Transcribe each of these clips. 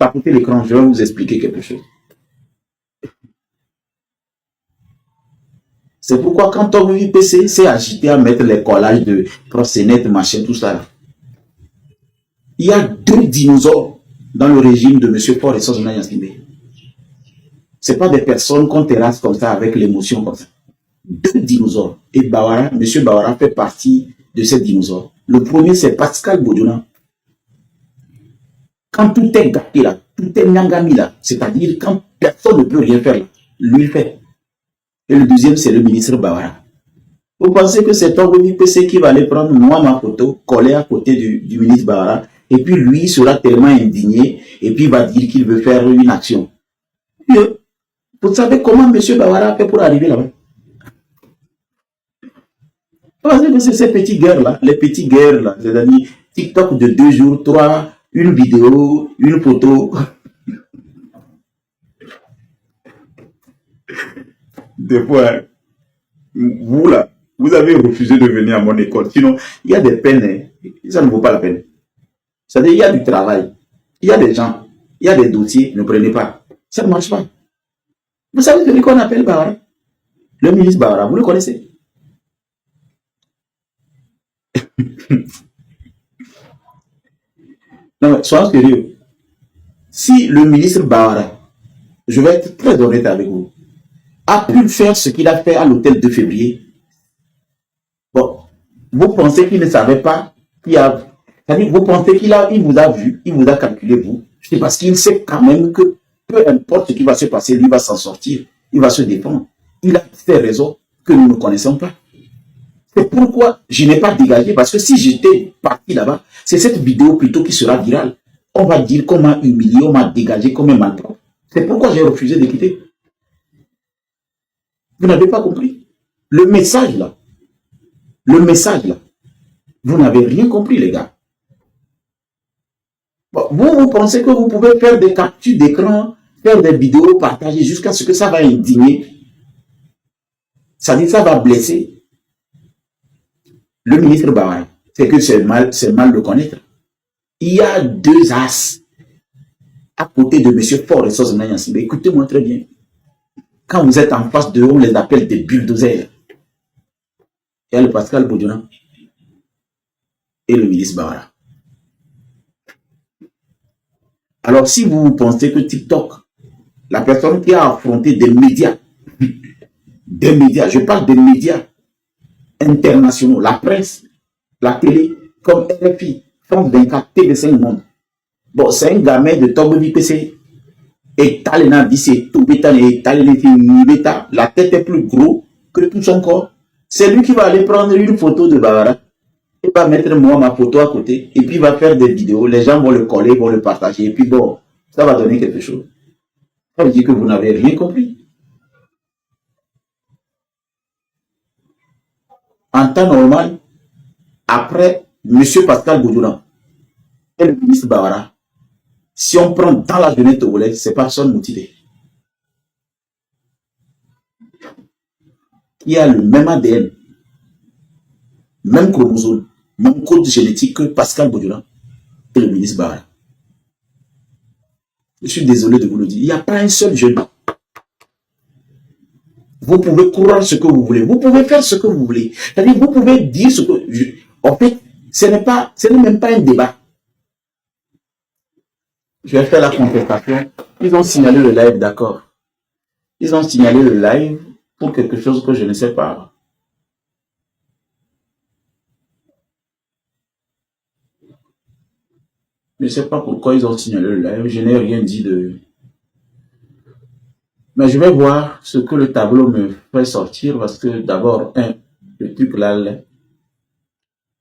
tapotez l'écran, je vais vous expliquer quelque chose. C'est pourquoi quand Togo PC s'est agité à mettre les collages de Proxénète, machin, tout ça, là, il y a 2 dinosaures dans le régime de M. Faure et Sozona Yassine. Ce n'est pas des personnes qu'on terrasse comme ça avec l'émotion comme ça. 2 dinosaures. Et Bawara, M. Bawara fait partie de ces dinosaures. Le premier, c'est Pascal Bodjona. Quand tout est gâté là, tout est nyangami là, c'est-à-dire quand personne ne peut rien faire là, lui il fait. Et le deuxième, c'est le ministre Bawara. Vous pensez que c'est Togo PC qui va aller prendre moi ma photo, coller à côté du ministre Bawara, et puis lui sera tellement indigné, et puis il va dire qu'il veut faire une action. Vous savez comment M. Bawara a fait pour arriver là-bas? Vous savez que c'est ces petites guerres-là, les petites guerres-là, c'est-à-dire TikTok de 2 jours, 3, une vidéo, une photo. Des fois, vous là, vous avez refusé de venir à mon école. Sinon, il y a des peines, hein, ça ne vaut pas la peine. C'est-à-dire, il y a du travail, il y a des gens, il y a des dossiers, ne prenez pas. Ça ne marche pas. Vous savez celui qu'on appelle Bawara? Le ministre Bawara, vous le connaissez? Non, mais soyons sérieux. Si le ministre Bawara, je vais être très honnête avec vous, a pu faire ce qu'il a fait à l'hôtel de février, bon, vous pensez qu'il ne savait pas, vous pensez il vous a vu, il vous a calculé vous, c'est parce qu'il sait quand même que peu importe ce qui va se passer, lui va s'en sortir, il va se défendre. Il a ses raisons que nous ne connaissons pas. C'est pourquoi je n'ai pas dégagé, parce que si j'étais parti là-bas, c'est cette vidéo plutôt qui sera virale. On va dire qu'on m'a humilié, on m'a dégagé comme un malpropre. C'est pourquoi j'ai refusé de quitter. Vous n'avez pas compris. Le message là, vous n'avez rien compris les gars. Bon, vous pensez que vous pouvez faire des captures d'écran, faire des vidéos, partager jusqu'à ce que ça va indigner. Ça dit ça va blesser le ministre Bawara. C'est que c'est mal de connaître. Il y a 2 as à côté de M. Faure et Sozona Yassine. Écoutez-moi très bien. Quand vous êtes en face d'eux, on les appelle des bulldozers. Il y a le Pascal Bodjona et le ministre Bawara. Alors, si vous pensez que TikTok, la personne qui a affronté des médias, je parle des médias internationaux, la presse, la télé, comme RFI, France 24, TV5 Monde. Bon, c'est un gamin de Togo PC. Et Talena dit c'est tout bétan et Talena, la tête est plus gros que tout son corps. C'est lui qui va aller prendre une photo de Bawara. Il va mettre moi ma photo à côté et puis il va faire des vidéos. Les gens vont le coller, vont le partager et puis bon, ça va donner quelque chose. Ça veut dire que vous n'avez rien compris. En temps normal, après M. Pascal Bodjona et le ministre Bawara, si on prend dans la jeunesse togolaise, c'est personne motivé. Il y a le même ADN, même chromosome, même code génétique que Pascal Bodjona et le ministre Bawara. Je suis désolé de vous le dire. Il n'y a pas un seul jeune. Vous pouvez croire ce que vous voulez. Vous pouvez faire ce que vous voulez. C'est-à-dire, vous pouvez dire ce que... En fait, ce n'est même pas un débat. Je vais faire la contestation. Ils ont signalé le live, d'accord. Ils ont signalé le live pour quelque chose que je ne sais pas. Je ne sais pas pourquoi ils ont signalé le live. Je n'ai rien dit de... Mais je vais voir ce que le tableau me fait sortir parce que d'abord, le truc là,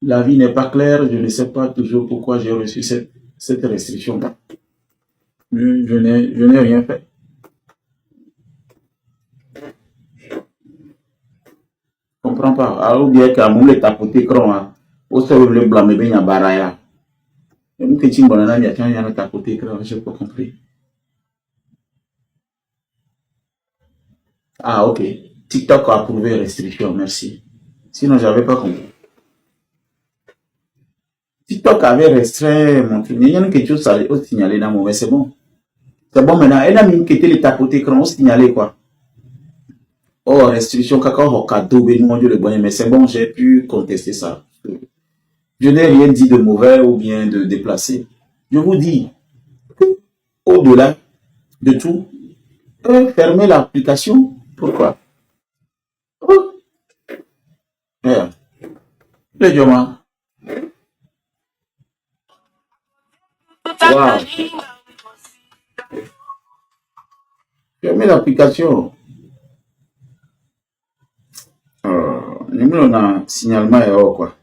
la vie n'est pas claire. Je ne sais pas toujours pourquoi j'ai reçu cette restriction. Je n'ai rien fait. Je ne comprends pas. Alors, bien qu'à mon état pour t'écran, au sein de blâmer bien à Baraya. Et nous, qui sommes il y a un tapoté écran, je n'ai pas compris. Ah, ok. TikTok a approuvé restriction, merci. Sinon, je n'avais pas compris. TikTok avait restreint mon truc. Il y a quelque chose à signaler dans mon, mais c'est bon. C'est bon maintenant. Elle a mis qui était les tapoter quand on signalait quoi. Oh, restriction, cacao, cadeau, mon Dieu le bonheur. Mais c'est bon, j'ai pu contester ça. Je n'ai rien dit de mauvais ou bien de déplacé. Je vous dis, au-delà de tout, fermer l'application. Pourquoi? Oh, yeah. Le diamant. Wow. Fermer l'application. Nous on a signalement et quoi.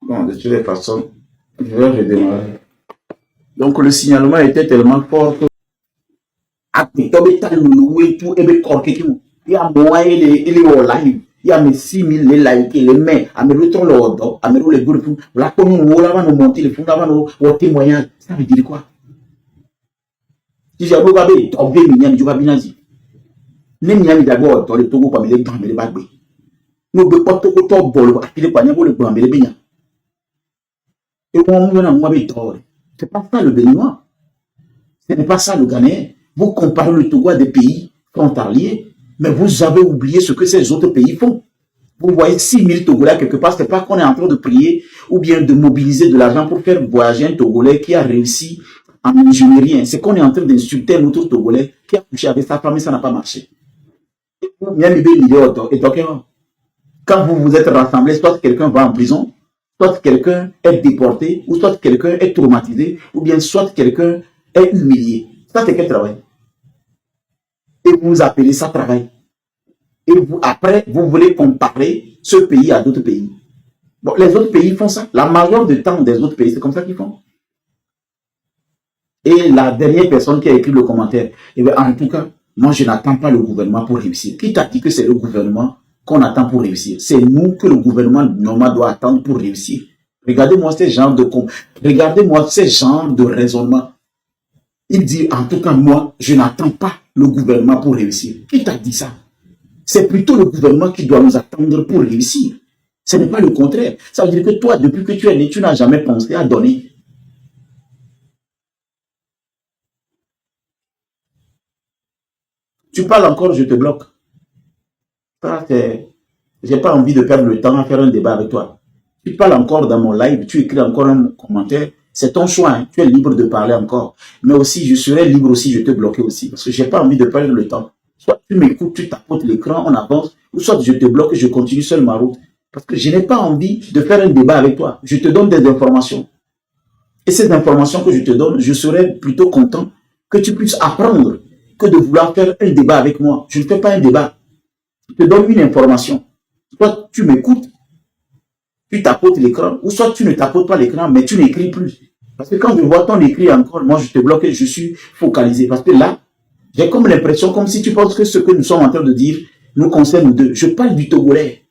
Bon, de toutes les façons, je vais redémarrer. Donc le signalement était tellement fort que il y a moi il est live. Il y a mes 6000 les likes, les mains, à me retourner l'ordre, à me rouler le groupe, la commune, on va nous monter, les fonds, on va nous témoignage. Ça veut dire quoi? Si j'ai un peu babé, on va bien, tu vas bien dire. Les miens d'abord, dans le Togo, parmi les grands, mais les bagues. Nous ne pouvons pas tout le bol, à qui les poignets pour le grand, mais les baignants. Et on va nous mettre tort. C'est pas ça le Béninois. Ce n'est pas ça le Ghanéen. Vous comparez le Togo à des pays frontaliers, mais vous avez oublié ce que ces autres pays font. Vous voyez 6000 Togolais quelque part, c'est pas qu'on est en train de prier ou bien de mobiliser de l'argent pour faire voyager un Togolais qui a réussi en ingénierie. C'est qu'on est en train d'insulter un autre Togolais qui a couché avec sa femme et ça n'a pas marché. Quand vous vous êtes rassemblés, soit quelqu'un va en prison, soit quelqu'un est déporté, ou soit quelqu'un est traumatisé, ou bien soit quelqu'un est humilié. Ça, c'est quel travail? Et vous appelez ça travail. Et vous, après, vous voulez comparer ce pays à d'autres pays. Bon, les autres pays font ça. La majeure du temps des autres pays, c'est comme ça qu'ils font. Et la dernière personne qui a écrit le commentaire, eh bien, en tout cas, moi, je n'attends pas le gouvernement pour réussir. Qui t'a dit que c'est le gouvernement qu'on attend pour réussir? C'est nous que le gouvernement normal doit attendre pour réussir. Regardez-moi ces genres de raisonnement. Il dit, en tout cas, moi, je n'attends pas le gouvernement pour réussir. Qui t'a dit ça? C'est plutôt le gouvernement qui doit nous attendre pour réussir. Ce n'est pas le contraire. Ça veut dire que toi, depuis que tu es né, tu n'as jamais pensé à donner. Tu parles encore, je te bloque. J'ai pas envie de perdre le temps à faire un débat avec toi. Tu parles encore dans mon live, tu écris encore un commentaire. C'est ton choix, hein. Tu es libre de parler encore. Mais aussi, je serai libre aussi, je te bloquer aussi. Parce que j'ai pas envie de perdre le temps. Soit tu m'écoutes, tu tapotes l'écran, on avance. Ou soit je te bloque et je continue seul ma route. Parce que je n'ai pas envie de faire un débat avec toi. Je te donne des informations. Et ces informations que je te donne, je serais plutôt content que tu puisses apprendre que de vouloir faire un débat avec moi. Je ne fais pas un débat. Je te donne une information. Soit tu m'écoutes, tu tapotes l'écran, ou soit tu ne tapotes pas l'écran, mais tu n'écris plus. Parce que quand je vois ton écrit encore, moi je te bloque et je suis focalisé. Parce que là, j'ai comme l'impression, comme si tu penses que ce que nous sommes en train de dire nous concerne nous deux. Je parle du Togolais.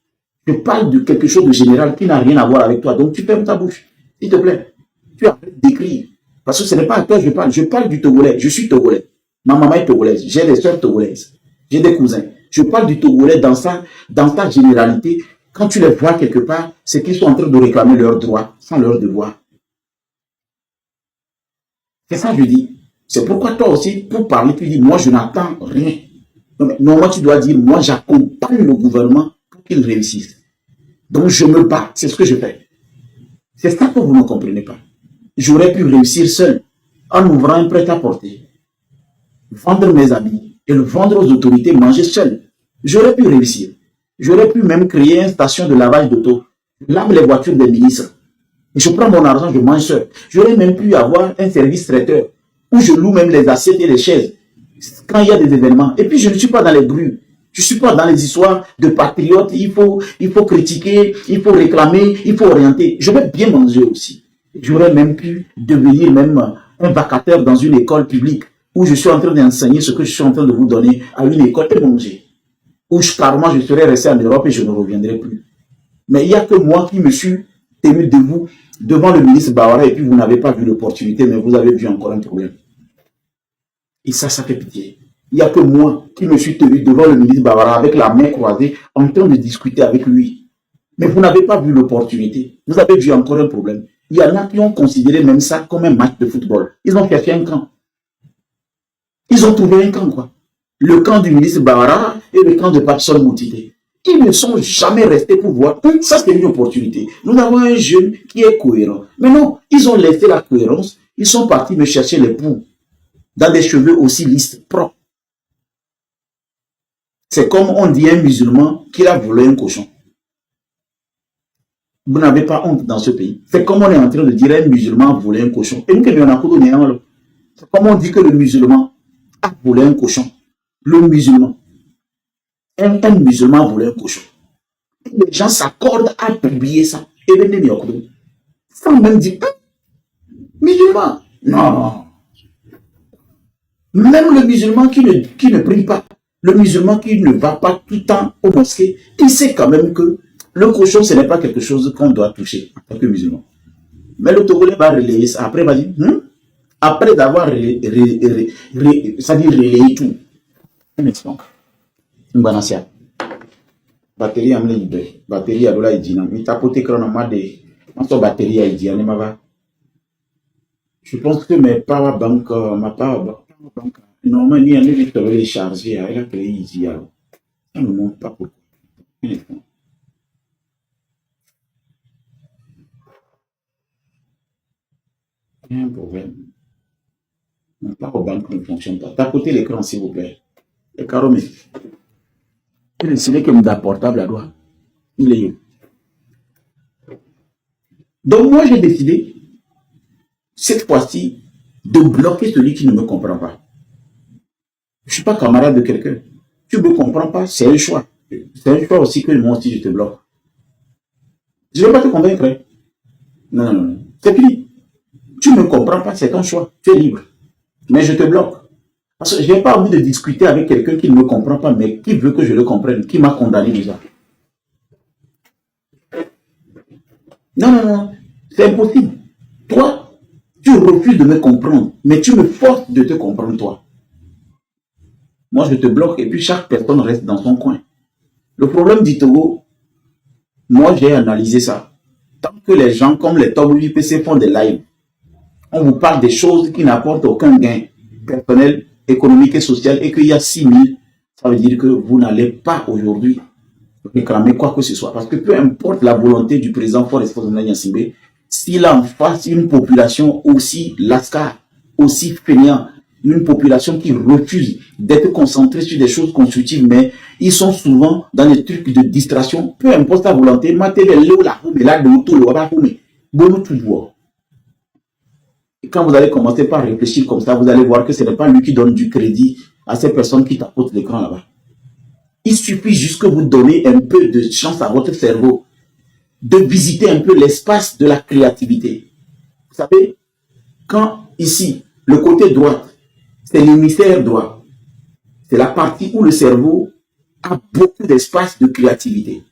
Je parle de quelque chose de général qui n'a rien à voir avec toi. Donc tu fermes ta bouche. S'il te plaît. Tu as d'écrire. Parce que ce n'est pas à toi que je parle. Je parle du Togolais. Je suis Togolais. Ma maman est Togolaise. J'ai des soeurs Togolaises. J'ai des cousins. Je parle du Togolais dans ta généralité. Quand tu les vois quelque part, c'est qu'ils sont en train de réclamer leurs droits sans leur devoir. C'est ça que je dis. C'est pourquoi toi aussi, pour parler, tu dis, moi je n'attends rien. Normalement, tu dois dire, moi j'accompagne le gouvernement pour qu'il réussisse. Donc je me bats, c'est ce que je fais. C'est ça que vous ne comprenez pas. J'aurais pu réussir seul en ouvrant un prêt-à-porter, vendre mes habits et le vendre aux autorités, manger seul. J'aurais pu réussir. J'aurais pu même créer une station de lavage d'auto. Je lave les voitures des ministres. Et je prends mon argent, je mange seul. J'aurais même pu avoir un service traiteur où je loue même les assiettes et les chaises quand il y a des événements. Et puis je ne suis pas dans les bruits. Je ne suis pas dans les histoires de patriotes. Il faut critiquer, il faut réclamer, il faut orienter. Je vais bien manger aussi. J'aurais même pu devenir même un vacataire dans une école publique où je suis en train d'enseigner ce que je suis en train de vous donner à une école et manger. Où carrément je serais resté en Europe et je ne reviendrai plus. Mais il n'y a que moi qui me suis tenu debout devant le ministre Bawara et puis vous n'avez pas vu l'opportunité, mais vous avez vu encore un problème. Et ça fait pitié. Il n'y a que moi qui me suis tenu devant le ministre Bawara avec la main croisée en train de discuter avec lui. Mais vous n'avez pas vu l'opportunité. Vous avez vu encore un problème. Il y en a qui ont considéré même ça comme un match de football. Ils ont cherché un camp. Ils ont trouvé un camp, quoi. Le camp du ministre Bawara et le camp de Patson Moutité. Ils ne sont jamais restés pour voir. Ça, c'est une opportunité. Nous avons un jeune qui est cohérent. Mais non, ils ont laissé la cohérence. Ils sont partis me chercher les poux dans des cheveux aussi lisses, propres. C'est comme on dit à un musulman qu'il a volé un cochon. Vous n'avez pas honte dans ce pays. C'est comme on est en train de dire à un musulman a volé un cochon. Et nous, c'est comme on dit que le musulman a volé un cochon. Le musulman. Un musulman a volé un cochon. Et les gens s'accordent à publier ça. Et venez sans même dire, musulman. Non. Même le musulman qui ne prie pas, le musulman qui ne va pas tout le temps au mosquée, il sait quand même que le cochon, ce n'est pas quelque chose qu'on doit toucher en tant que musulman. Mais le Togolais va relayer ça. Après, va dire, après avoir relayé tout. Un instant. Une banasia. Batterie amle libre. Batterie à dola idina. Mi tapote chronomètre de. Ma batterie à idina ma va. Je pense que mes power bank, ma power bank, normalement, il y a une victoire les charger. Elle a créé ici. Ça ne montre pas pourquoi. Un instant. Il y a un problème. Mon power bank ne fonctionne pas. Tapotez l'écran, s'il vous plaît. Et caromé. Et ce n'est que mon portable à droite. Il est où? Donc, moi, j'ai décidé, cette fois-ci, de bloquer celui qui ne me comprend pas. Je ne suis pas camarade de quelqu'un. Tu ne me comprends pas, c'est un choix. C'est un choix aussi que moi aussi, je te bloque. Je ne vais pas te convaincre. Hein. Non. C'est fini. Tu ne me comprends pas, c'est ton choix. Tu es libre. Mais je te bloque. Parce que je n'ai pas envie de discuter avec quelqu'un qui ne me comprend pas, mais qui veut que je le comprenne, qui m'a condamné déjà. Non. C'est impossible. Toi, tu refuses de me comprendre, mais tu me forces de te comprendre, toi. Moi, je te bloque et puis chaque personne reste dans son coin. Le problème du Togo, moi, j'ai analysé ça. Tant que les gens comme les Togo UPC font des lives, on vous parle des choses qui n'apportent aucun gain personnel, économique et social et qu'il y a 6 000, ça veut dire que vous n'allez pas aujourd'hui réclamer quoi que ce soit. Parce que peu importe la volonté du président Forest Nyasimbe, s'il a en face une population aussi lascar, aussi fainéant, une population qui refuse d'être concentrée sur des choses constructives, mais ils sont souvent dans les trucs de distraction, peu importe sa volonté, et quand vous allez commencer par réfléchir comme ça, vous allez voir que ce n'est pas lui qui donne du crédit à ces personnes qui tapotent l'écran là-bas. Il suffit juste que vous donnez un peu de chance à votre cerveau de visiter un peu l'espace de la créativité. Vous savez, quand ici, le côté droit, c'est l'hémisphère droit, c'est la partie où le cerveau a beaucoup d'espace de créativité.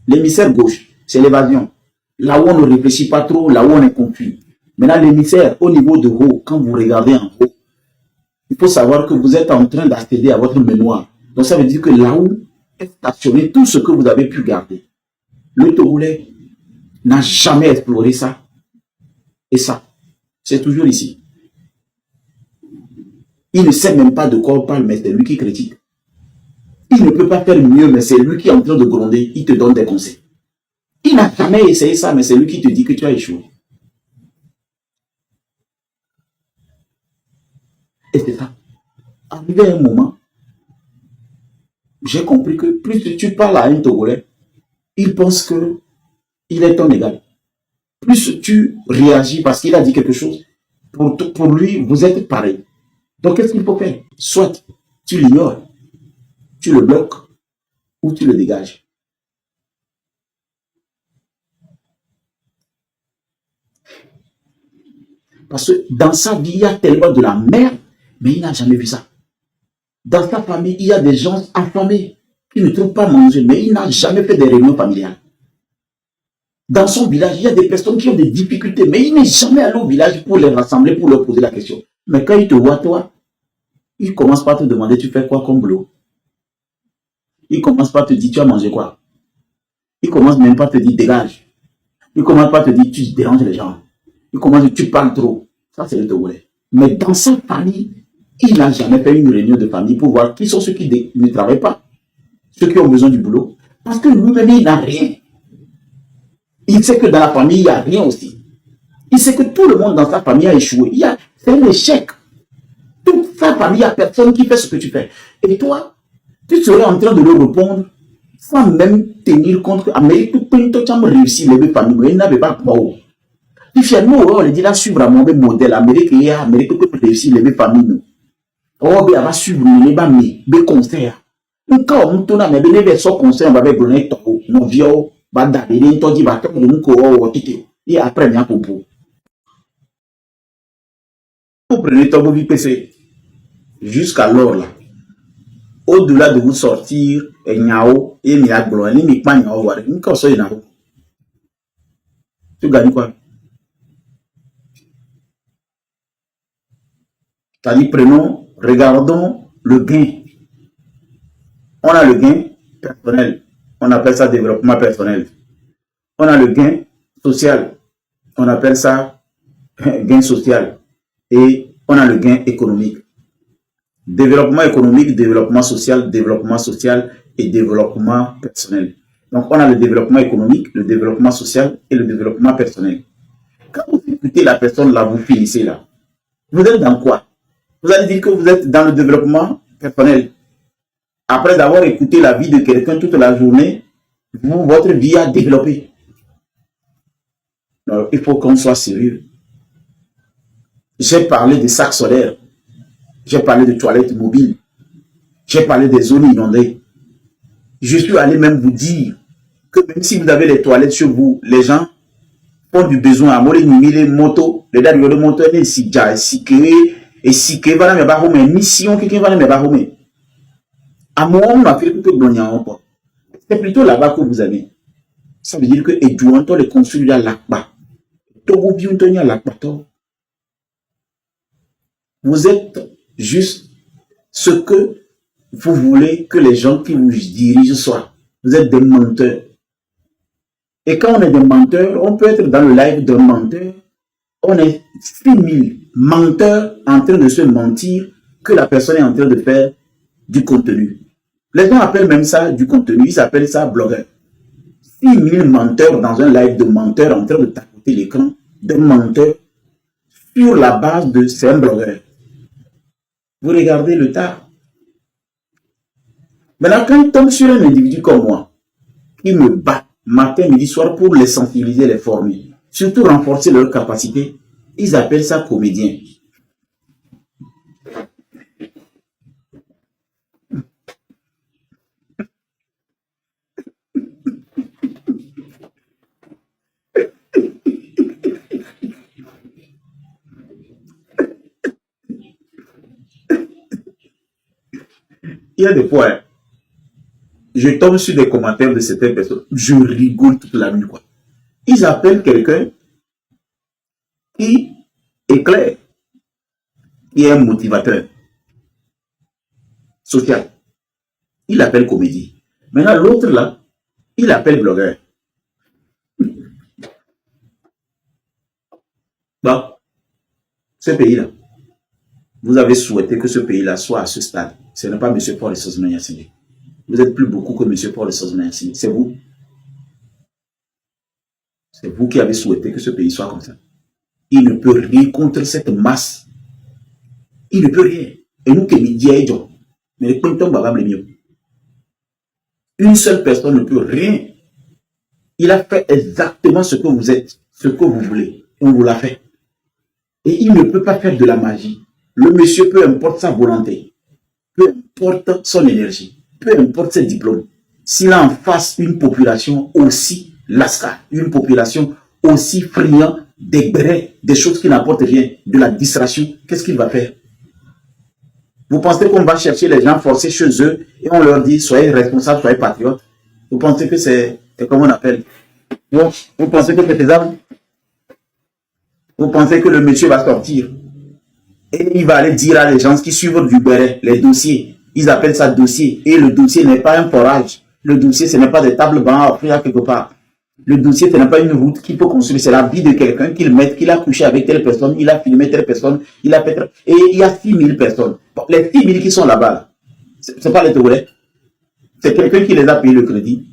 L'hémisphère gauche, c'est l'évasion. Là où on ne réfléchit pas trop, là où on est confus. Maintenant, l'hémisphère, au niveau de haut, quand vous regardez en haut, il faut savoir que vous êtes en train d'accéder à votre mémoire. Donc, ça veut dire que là où est stationné tout ce que vous avez pu garder. Le Togolais n'a jamais exploré ça. Et ça, c'est toujours ici. Il ne sait même pas de quoi on parle, mais c'est lui qui critique. Il ne peut pas faire mieux, mais c'est lui qui est en train de gronder. Il te donne des conseils. Il n'a jamais essayé ça, mais c'est lui qui te dit que tu as échoué. Et c'est ça. Arrivé à un moment, j'ai compris que plus tu parles à un Togolais, il pense qu'il est ton égal. Plus tu réagis parce qu'il a dit quelque chose, pour lui, vous êtes pareil. Donc, qu'est-ce qu'il faut faire? Soit tu l'ignores, tu le bloques, ou tu le dégages. Parce que dans sa vie, il y a tellement de la merde, mais il n'a jamais vu ça. Dans sa famille, il y a des gens affamés qui ne trouvent pas à manger, mais il n'a jamais fait des réunions familiales. Dans son village, il y a des personnes qui ont des difficultés, mais il n'est jamais allé au village pour les rassembler, pour leur poser la question. Mais quand il te voit, toi, il commence par te demander, tu fais quoi comme boulot? Il commence par te dire, tu as mangé quoi? Il commence même pas à te dire, dégage. Il commence par te dire, tu déranges les gens. Il commence, tu parles trop. Ça, c'est le Togolais. Mais dans sa famille, il n'a jamais fait une réunion de famille pour voir qui sont ceux qui ne travaillent pas, ceux qui ont besoin du boulot. Parce que lui-même, il n'a rien. Il sait que dans la famille, il n'y a rien aussi. Il sait que tout le monde dans sa famille a échoué. C'est un échec. Toute sa famille, il n'y a personne qui fait ce que tu fais. Et toi, tu serais en train de le répondre sans même tenir compte que l'Amérique, tout le monde a réussi les deux familles, mais il n'avait pas de poids. Il fait nous, on dit là, suivre mon modèle. L'Amérique, il y a l'Amérique qui peut réussir les deux familles. Oh, ben, on va suivre les conseils. Quand on tourne, mais ben, les conseils, on va faire donner ton mon vieux, va d'aller, ton dit, va tomber, et après, il y a pour vous. Vous prenez ton vie PC jusqu'alors là. Au-delà de vous sortir, et niao, et niaglo, et ni pas niao, voilà, une cause, tu gagnes quoi? C'est-à-dire, prenons, regardons le gain. On a le gain personnel. On appelle ça développement personnel. On a le gain social. On appelle ça gain social. Et on a le gain économique. Développement économique, développement social et développement personnel. Donc, on a le développement économique, le développement social et le développement personnel. Quand vous écoutez la personne là, vous finissez là. Vous êtes dans quoi? Vous allez dire que vous êtes dans le développement personnel. Après avoir écouté la vie de quelqu'un toute la journée, votre vie a développé. Alors, il faut qu'on soit sérieux. J'ai parlé de sacs solaires. J'ai parlé de toilettes mobiles. J'ai parlé des zones inondées. Je suis allé même vous dire que même si vous avez les toilettes chez vous, les gens ont du besoin à mourir les motos, les dates de moto, les sika, et sika, voilà mes barreaux, mes missions qui vont mes barreaux. À moi, on m'a fait plutôt de c'est plutôt là-bas que vous avez. Ça veut dire que et du les construire à là-bas. Vous êtes juste ce que vous voulez que les gens qui vous dirigent soient. Vous êtes des menteurs. Et quand on est des menteurs, on peut être dans le live d'un menteur. On est 6000 menteurs en train de se mentir que la personne est en train de faire du contenu. Les gens appellent même ça du contenu, ils appellent ça blogueur. 6000 menteurs dans un live de menteurs en train de tapoter l'écran d'un menteur sur la base de c'est un blogueur. Vous regardez le tas. Maintenant, quand on tombe sur un individu comme moi, qui me bat matin, midi, soir pour les sensibiliser, les former, surtout renforcer leurs capacités, ils appellent ça comédien. Il y a des fois, hein, je tombe sur des commentaires de certaines personnes, je rigole toute la nuit, quoi. Ils appellent quelqu'un qui est clair, qui est un motivateur social. Il l'appelle comédie. Maintenant, l'autre là, il l'appelle blogueur. Bon, ce pays-là, vous avez souhaité que ce pays-là soit à ce stade. Ce n'est pas M. Paul Sosman Yassine. Vous êtes plus beaucoup que M. Paul Sosman Yassine. C'est vous. C'est vous qui avez souhaité que ce pays soit comme ça. Il ne peut rien contre cette masse. Il ne peut rien. Et nous, mais une seule personne ne peut rien. Il a fait exactement ce que vous êtes, ce que vous voulez. On vous l'a fait. Et il ne peut pas faire de la magie. Le monsieur, peu importe sa volonté, peu importe son énergie, peu importe ses diplômes, s'il a en face une population aussi lasca, une population aussi friande des grès, des choses qui n'apportent rien, de la distraction, qu'est-ce qu'il va faire? Vous pensez qu'on va chercher les gens forcés chez eux et on leur dit soyez responsables, soyez patriotes? Vous pensez que c'est comment on appelle? Vous pensez que c'est faisable? Vous pensez que le monsieur va sortir et il va aller dire à les gens qui suivent du béret, les dossiers, ils appellent ça dossier, et le dossier n'est pas un forage, le dossier ce n'est pas des tables bancs à offrir quelque part, Le dossier, ce n'est pas une route qu'il peut construire, c'est la vie de quelqu'un qu'il met, qu'il a couché avec telle personne, il a filmé telle personne, il a fait... Et il y a 6000 personnes. Bon, les 6000 qui sont là-bas, là, c'est pas les Togolais. C'est quelqu'un qui les a payé le crédit.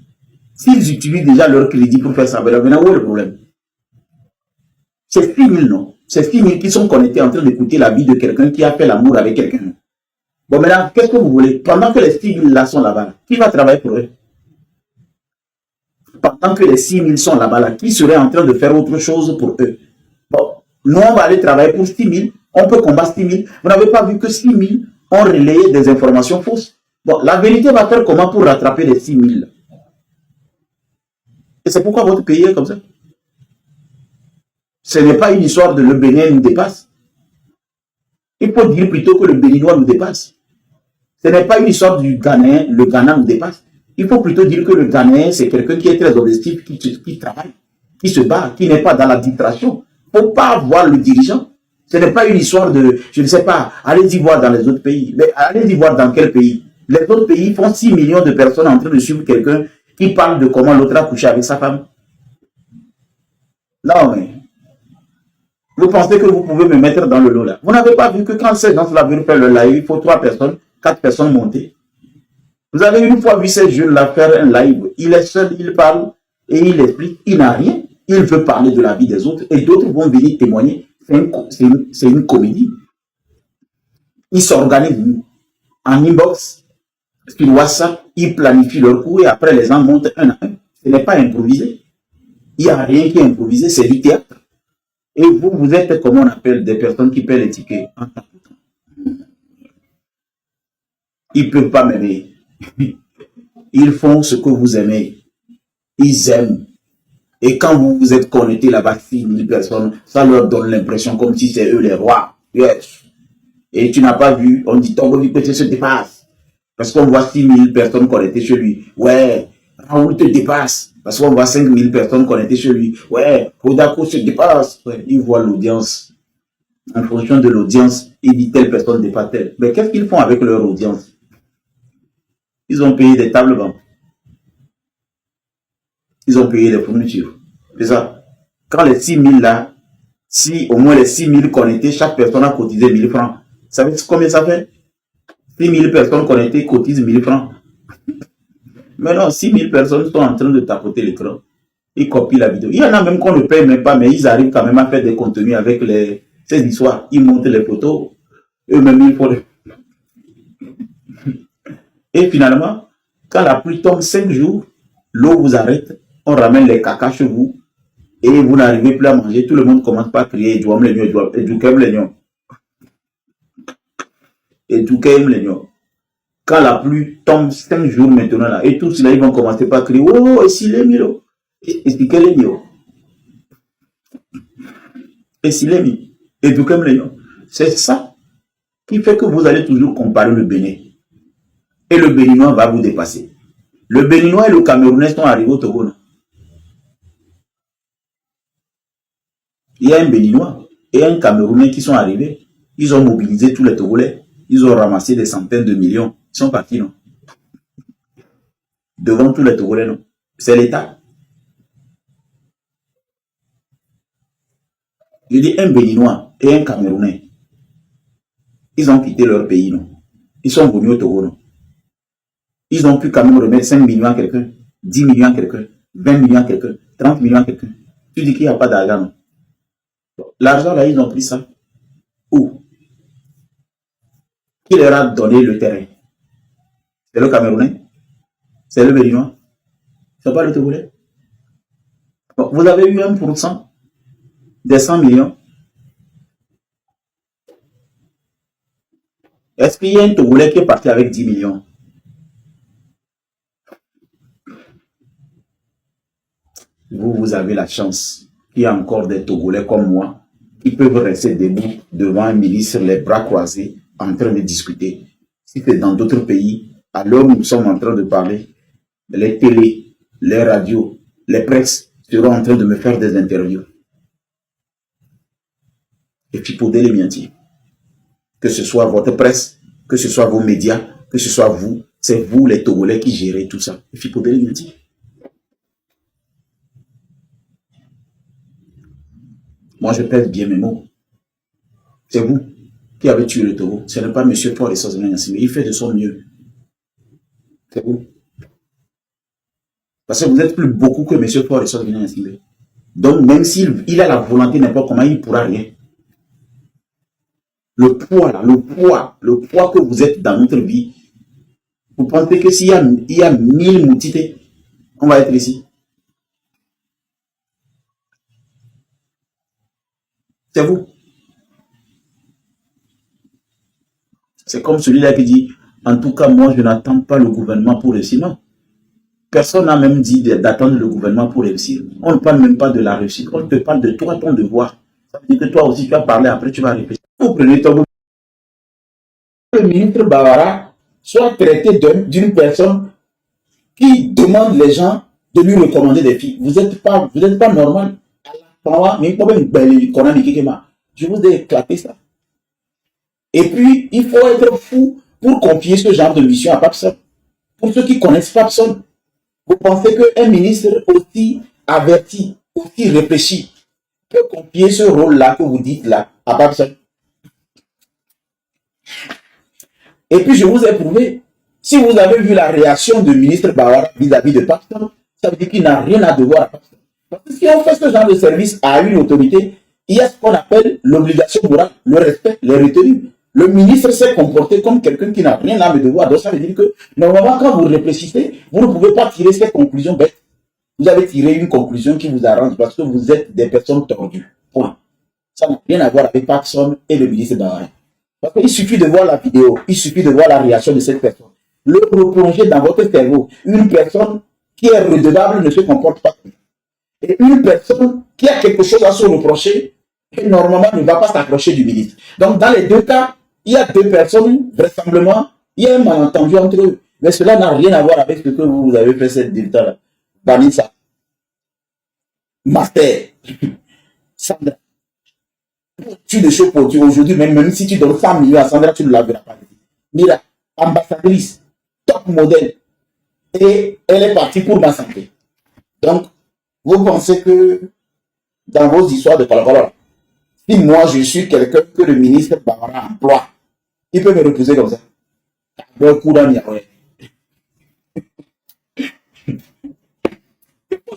S'ils utilisent déjà leur crédit pour faire ça, maintenant, où est le problème? C'est 6000, non? C'est 6000 qui sont connectés en train d'écouter la vie de quelqu'un qui a fait l'amour avec quelqu'un. Bon, maintenant, qu'est-ce que vous voulez? Pendant que les 6000 là sont là-bas, qui va travailler pour eux? Pendant que les 6000 sont là-bas, qui serait en train de faire autre chose pour eux? Bon, nous, on va aller travailler pour 6000, on peut combattre 6000. Vous n'avez pas vu que 6000 ont relayé des informations fausses? Bon, la vérité va faire comment pour rattraper les 6000? Et c'est pourquoi votre pays est comme ça. Ce n'est pas une histoire de le Bénin nous dépasse. Il faut dire plutôt que le Béninois nous dépasse. Ce n'est pas une histoire du Ghanéen, le Ghana nous dépasse. Il faut plutôt dire que le Ghanéen, c'est quelqu'un qui est très objectif, qui travaille, qui se bat, qui n'est pas dans la distraction. Il ne faut pas voir le dirigeant. Ce n'est pas une histoire de, je ne sais pas, allez-y voir dans les autres pays. Mais allez-y voir dans quel pays. Les autres pays font 6 millions de personnes en train de suivre quelqu'un qui parle de comment l'autre a couché avec sa femme. Non, mais vous pensez que vous pouvez me mettre dans le lot là. Vous n'avez pas vu que quand ces gens-là veulent faire le live, il faut 3 personnes, 4 personnes monter. Vous avez une fois vu ces jeunes-là faire un live. Il est seul, il parle et il explique. Il n'a rien. Il veut parler de la vie des autres et d'autres vont venir témoigner. C'est une comédie. Ils s'organisent en inbox, sur WhatsApp, ils planifient leur coup et après les gens montent un à un. Ce n'est pas improvisé. Il n'y a rien qui est improvisé, c'est du théâtre. Et vous, vous êtes, comment on appelle, des personnes qui paient les tickets. Ils ne peuvent pas m'aimer. Ils font ce que vous aimez. Ils aiment. Et quand vous vous êtes connectés là-bas, 6000 personnes, ça leur donne l'impression comme si c'est eux les rois. Yes. Et tu n'as pas vu, on dit Togo Vipete se dépasse. Parce qu'on voit 6000 personnes connectées chez lui. Ouais, Raoul te dépasse. Parce qu'on voit 5000 personnes connectées chez lui. Ouais, Kodako se dépasse. Ouais, il voit l'audience. En fonction de l'audience, il dit telle personne dépasse telle. Mais qu'est-ce qu'ils font avec leur audience? Ils ont payé des tables banques. Ils ont payé des fournitures. C'est ça. Quand les 6000 là, si au moins les 6000 connectés, chaque personne a cotisé 1000 francs. Vous savez combien ça fait? 6000 personnes connectées cotisent 1000 francs. Mais non, 6000 personnes sont en train de tapoter l'écran. Ils copient la vidéo. Il y en a même qu'on ne paye même pas, mais ils arrivent quand même à faire des contenus avec ces histoires. Ils montent les photos. Eux-mêmes, ils font les... Et finalement, quand la pluie tombe 5 jours, l'eau vous arrête, on ramène les cacas chez vous, et vous n'arrivez plus à manger. Tout le monde commence par crier, et quand la pluie tombe 5 jours maintenant, là, et tous là, ils vont commencer par crier, oh, et si les milo, et si les milo, et si les milo, et tout comme les c'est ça qui fait que vous allez toujours comparer le Bénin. Et le Béninois va vous dépasser. Le Béninois et le Camerounais sont arrivés au Togo. Il y a un Béninois et un Camerounais qui sont arrivés. Ils ont mobilisé tous les Togolais. Ils ont ramassé des centaines de millions. Ils sont partis, non? Devant tous les Togolais, non? C'est l'État. Je dis un Béninois et un Camerounais. Ils ont quitté leur pays, non? Ils sont venus au Togo, non? Ils ont pu quand même remettre 5 millions à quelqu'un, 10 millions à quelqu'un, 20 millions à quelqu'un, 30 millions à quelqu'un. Tu dis qu'il n'y a pas d'argent, non? L'argent, là, ils ont pris ça. Où? Qui leur a donné le terrain? C'est le Camerounais? C'est le Béninois? C'est pas le Togolais? Bon, vous avez eu 1% des 100 millions. Est-ce qu'il y a un Togolais qui est parti avec 10 millions? Vous avez la chance qu'il y a encore des Togolais comme moi qui peuvent rester debout devant un ministre, les bras croisés, en train de discuter. Si c'est dans d'autres pays, à l'heure où nous sommes en train de parler, les télés, les radios, les presses seront en train de me faire des interviews. Et puis pour les mentir. Que ce soit votre presse, que ce soit vos médias, que ce soit vous, c'est vous les Togolais qui gérez tout ça. Et puis pour les mentir. Moi, je pèse bien mes mots. C'est vous qui avez tué le taureau. Ce n'est pas M. Paul et Sosman Nassimé. Il fait de son mieux. C'est vous. Parce que vous êtes plus beaucoup que M. Paul et Sosman Nassimé. Donc, même s'il a la volonté n'importe comment, il ne pourra rien. Le poids, là, le poids que vous êtes dans notre vie, vous pensez que s'il y a 1000 moutités, on va être ici. C'est vous. C'est comme celui-là qui dit, en tout cas, moi, je n'attends pas le gouvernement pour réussir. Non. Personne n'a même dit d'attendre le gouvernement pour réussir. On ne parle même pas de la réussite. On te parle de toi, ton devoir. Ça veut dire que toi aussi, tu vas parler, après tu vas réfléchir. Vous prenez ton le ministre Bawara soit traité d'une personne qui demande les gens de lui recommander des filles. Vous n'êtes pas normal. Je vous ai éclaté ça. Et puis, il faut être fou pour confier ce genre de mission à Papson. Pour ceux qui connaissent Papson, vous pensez qu'un ministre aussi averti, aussi réfléchi, peut confier ce rôle-là que vous dites là à Papson? Et puis, je vous ai prouvé, si vous avez vu la réaction du ministre Bawara vis-à-vis de Papson, ça veut dire qu'il n'a rien à devoir à Papson. Parce que si on fait ce genre de service à une autorité, il y a ce qu'on appelle l'obligation morale, le respect, les retenues. Le ministre s'est comporté comme quelqu'un qui n'a rien à me devoir. Donc ça veut dire que, normalement, quand vous réfléchissez, vous ne pouvez pas tirer ces conclusions bêtes. Vous avez tiré une conclusion qui vous arrange parce que vous êtes des personnes tordues. Point. Ça n'a rien à voir avec Papson et le ministre Bawara. Parce qu'il suffit de voir la vidéo, il suffit de voir la réaction de cette personne. Le replonger dans votre cerveau. Une personne qui est redevable ne se comporte pas comme ça. Et une personne qui a quelque chose à se reprocher, normalement ne va pas s'approcher du ministre. Donc dans les deux cas, il y a deux personnes, vraisemblablement, il y a un malentendu entre eux. Mais cela n'a rien à voir avec ce que vous avez fait cette détail-là. Vanessa, Master, Sandra. Tu le choses pour Dieu aujourd'hui, même si tu donnes 100 millions à Sandra, tu ne la verras pas. Mira, ambassadrice, top modèle. Et elle est partie pour ma santé. Donc, vous pensez que dans vos histoires de parole, si moi je suis quelqu'un que le ministre Bawara emploie, il peut me reposer comme ça. Un coup d'un miroir.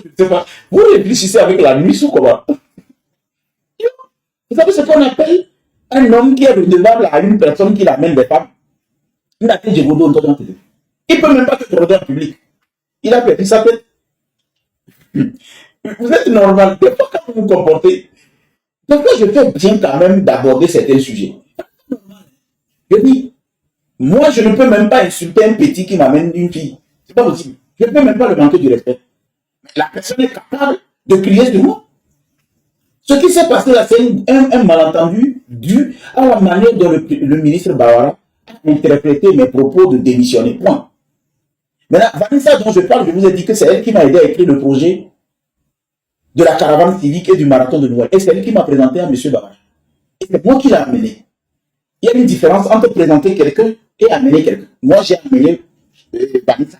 Je ne sais pas. Vous réfléchissez avec la nuit ou comment? Vous savez ce qu'on appelle un homme qui est redevable à une personne qui l'amène des femmes. Il n'a pas de Djegodo en tant que il ne peut même pas te regarder en public. Il a perdu sa tête. Vous êtes normal. Des fois, quand vous vous comportez, des fois, je fais bien quand même d'aborder certains sujets. Je dis, moi, je ne peux même pas insulter un petit qui m'amène une fille. C'est pas possible. Je ne peux même pas le manquer du respect. La personne est capable de crier sur moi. Ce qui s'est passé là, c'est un malentendu dû à la manière dont le ministre Bawara a interprété mes propos de démissionner. Point. Maintenant, Vanessa dont je parle, je vous ai dit que c'est elle qui m'a aidé à écrire le projet de la caravane civique et du marathon de Noël. Et c'est elle qui m'a présenté à M. Bawara. Et c'est moi qui l'ai amené. Il y a une différence entre présenter quelqu'un et amener quelqu'un. Moi, j'ai amené Vanessa.